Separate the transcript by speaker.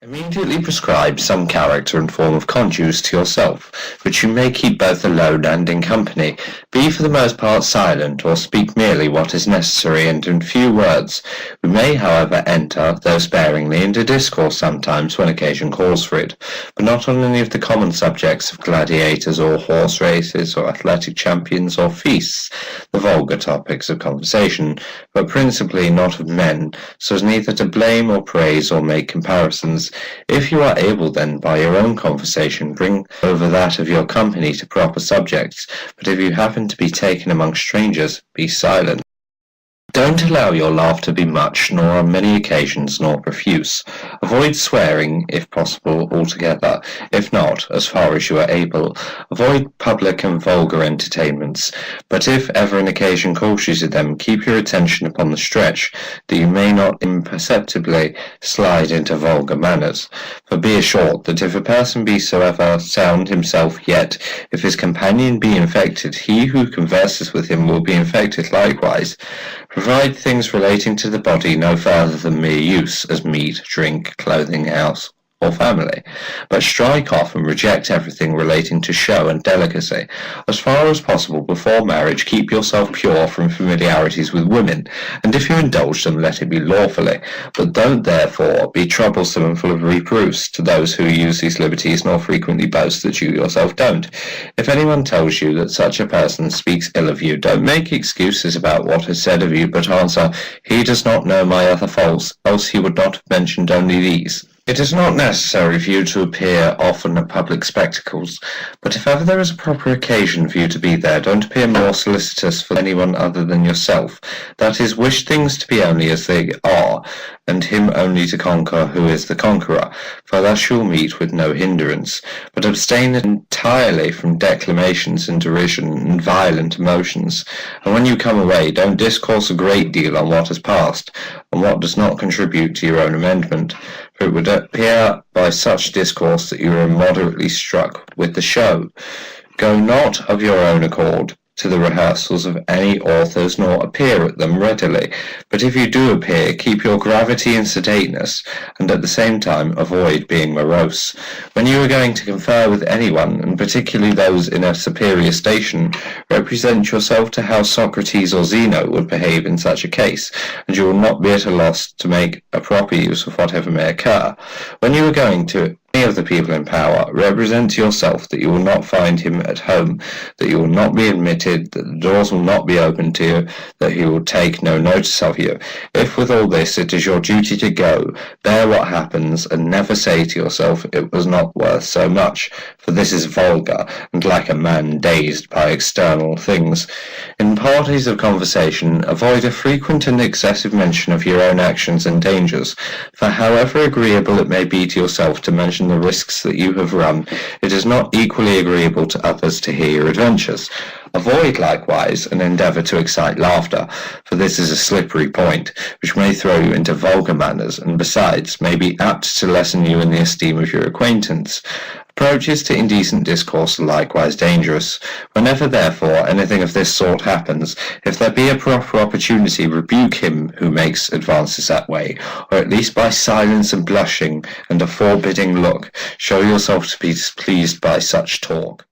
Speaker 1: Immediately prescribe some character and form of conduce to yourself, which you may keep both alone and in company. Be for the most part silent, or speak merely what is necessary, and in few words. We may, however, enter, though sparingly, into discourse sometimes when occasion calls for it, but not on any of the common subjects of gladiators, or horse races, or athletic champions, or feasts, the vulgar topics of conversation, but principally not of men, so as neither to blame or praise or make comparisons. If you are able, then, by your own conversation, bring over that of your company to proper subjects, but if you happen to be taken among strangers, be silent. Don't allow your laugh to be much, nor on many occasions, nor profuse. Avoid swearing, if possible, altogether. If not, as far as you are able. Avoid public and vulgar entertainments. But if ever an occasion calls you to them, keep your attention upon the stretch, that you may not imperceptibly slide into vulgar manners. For be assured that if a person be soever sound himself, yet, if his companion be infected, he who converses with him will be infected likewise. Provide things relating to the body no further than mere use, as meat, drink, clothing, house, or family, but strike off and reject everything relating to show and delicacy. As far as possible before marriage, keep yourself pure from familiarities with women, and if you indulge them, let it be lawfully, but don't therefore be troublesome and full of reproofs to those who use these liberties, nor frequently boast that you yourself don't. If anyone tells you that such a person speaks ill of you, don't make excuses about what is said of you, but answer, he does not know my other faults, else he would not have mentioned only these. It is not necessary for you to appear often at public spectacles, but if ever there is a proper occasion for you to be there, don't appear more solicitous for anyone other than yourself. That is, wish things to be only as they are, and him only to conquer who is the conqueror, for thus you'll meet with no hindrance. But abstain entirely from declamations and derision and violent emotions, and when you come away, don't discourse a great deal on what has passed, and what does not contribute to your own amendment, for it would appear by such discourse that you are immoderately struck with the show. Go not of your own accord to the rehearsals of any authors, nor appear at them readily. But if you do appear, keep your gravity and sedateness, and at the same time avoid being morose. When you are going to confer with anyone, and particularly those in a superior station, represent yourself to how Socrates or Zeno would behave in such a case, and you will not be at a loss to make a proper use of whatever may occur. When you are going to any of the people in power, represent to yourself that you will not find him at home, that you will not be admitted, that the doors will not be opened to you, that he will take no notice of you. If with all this it is your duty to go, bear what happens, and never say to yourself it was not worth so much, for this is vulgar, and like a man dazed by external things. In parties of conversation, avoid a frequent and excessive mention of your own actions and dangers, for however agreeable it may be to yourself to mention the risks that you have run, it is not equally agreeable to others to hear your adventures. Avoid likewise an endeavour to excite laughter, for this is a slippery point, which may throw you into vulgar manners, and besides may be apt to lessen you in the esteem of your acquaintance. Approaches to indecent discourse are likewise dangerous. Whenever, therefore, anything of this sort happens, if there be a proper opportunity, rebuke him who makes advances that way, or at least by silence and blushing and a forbidding look, show yourself to be displeased by such talk.